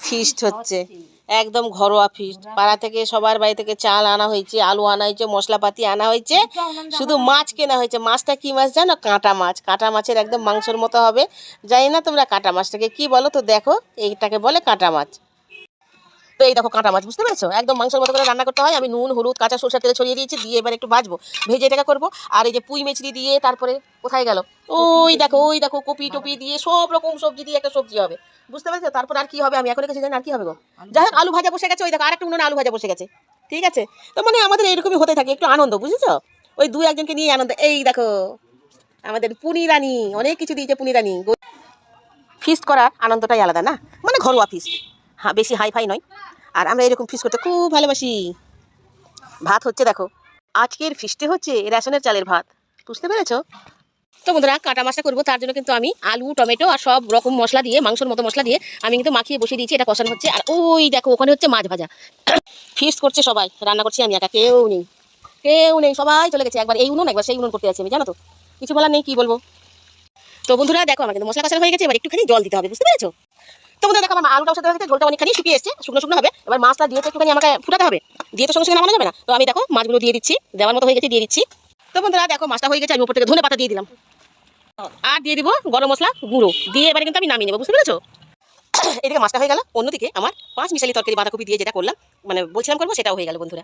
Feast হচ্ছে, একদম ঘরোয়া ফিস্ট। পাড়া থেকে সবার বাড়ি থেকে চাল আনা হয়েছে, আলু আনা হয়েছে, মশলাপাতি আনা হয়েছে, শুধু মাছ কেনা হয়েছে। মাছটা কি মাছ জানো? কাঁটা মাছ। কাঁটা মাছের একদম মাংসের মতো হবে। জানি না তোমরা কাঁটা মাছটাকে কি বলো, তো দেখো এইটাকে বলে কাঁটা মাছ। তো এই দেখো কাঁটা মাছ, বুঝতে পেরেছো? একদম মাংসের মতো করে রান্না করতে হয়। আমি নুন হলুদ কাঁচা সরষের তেল ছড়িয়ে দিয়েছি, দিয়ে এবার একটু ভাজবো, ভেজে এটাকে করবো। আর এই যে পুঁই মেচড়ি দিয়ে, তারপরে কোথায় গেল, ওই দেখো কপি টপি দিয়ে, সব রকম সবজি দিয়ে একটা সবজি হবে, বুঝতে পেরেছো? তারপর আর কি হবে আমি এখন কাছে জানি আর কি হবে গো। যাই হোক, আলু ভাজা বসে গেছে, ওই দেখো আর একটা উনুনে আলু ভাজা বসে গেছে। ঠিক আছে, তো মানে আমাদের এইরকমই হতে থাকে, একটু আনন্দ, বুঝেছো? ওই দুই একজনকে নিয়ে আনন্দ। এই দেখো আমাদের পুনি রানী অনেক কিছু দিয়েছে। পুনি রানী ফিস্ট করার আনন্দটাই আলাদা না, মানে ঘরোয়া ফিস্ট, হ্যাঁ বেশি হাই ফাই নয়। আর আমরা এরকম ফিস্ট করতে খুব ভালোবাসি। ভাত হচ্ছে দেখো, আজকের ফিস্টে হচ্ছে রেশনের চালের ভাত, বুঝতে পেরেছো? তো বন্ধুরা, কাঁটা মাছটা করবো, তার জন্য কিন্তু আমি আলু টমেটো আর সব রকম মশলা দিয়ে, মাংসের মতো মশলা দিয়ে আমি কিন্তু মাখিয়ে বসিয়ে দিয়েছি। এটা কষানো হচ্ছে। আর ওই দেখো ওখানে হচ্ছে মাছ ভাজা। ফিস্ট করছে সবাই, রান্না করছি আমি একা, কেউ নেই, কেউ নেই, সবাই চলে গেছে। একবার এই উনুন একবার সেই উনুন করতে আছি আমি, জানো তো, কিছু বলার নেই, কি বলবো। তো বন্ধুরা দেখো, আমার কিন্তু মশলা কষানো হয়ে গেছে, এবার একটুখানি জল দিতে হবে, বুঝতে পেরেছো? তো বন্ধুরা দেখো, আমার আলুটাও সাথে হয়ে গেছে, ঝোলটা অনেকখানি শুকিয়ে এসছে, শুকনো শুকনো হবে। এবার মাছটা দিয়ে একটুখানি আমাকে ফুটাতে হবে, দিয়ে তো সঙ্গে সঙ্গে নামানো যাবে না। তো আমি দেখো মাছগুলো দিয়ে দিচ্ছি, দেওয়ার মতো হয়ে গেছে, দিয়ে দিচ্ছি। তো বন্ধুরা দেখো মাছটা হয়ে গেছে, আমি উপর থেকে ধনে পাতা দিয়ে দিলাম, আর দিয়ে দিব গরম মশলা গুঁড়ো, দিয়ে এবারে কিন্তু আমি নামিয়ে নেবো, বুঝতে পেরেছো? এদিকে মাছটা হয়ে গেল, অন্যদিকে আমার 5 মিশালি তরকারি বাঁধাকপি দিয়ে যেটা করলাম, মানে বলছিলাম করবো, সেটাও হয়ে গেল বন্ধুরা।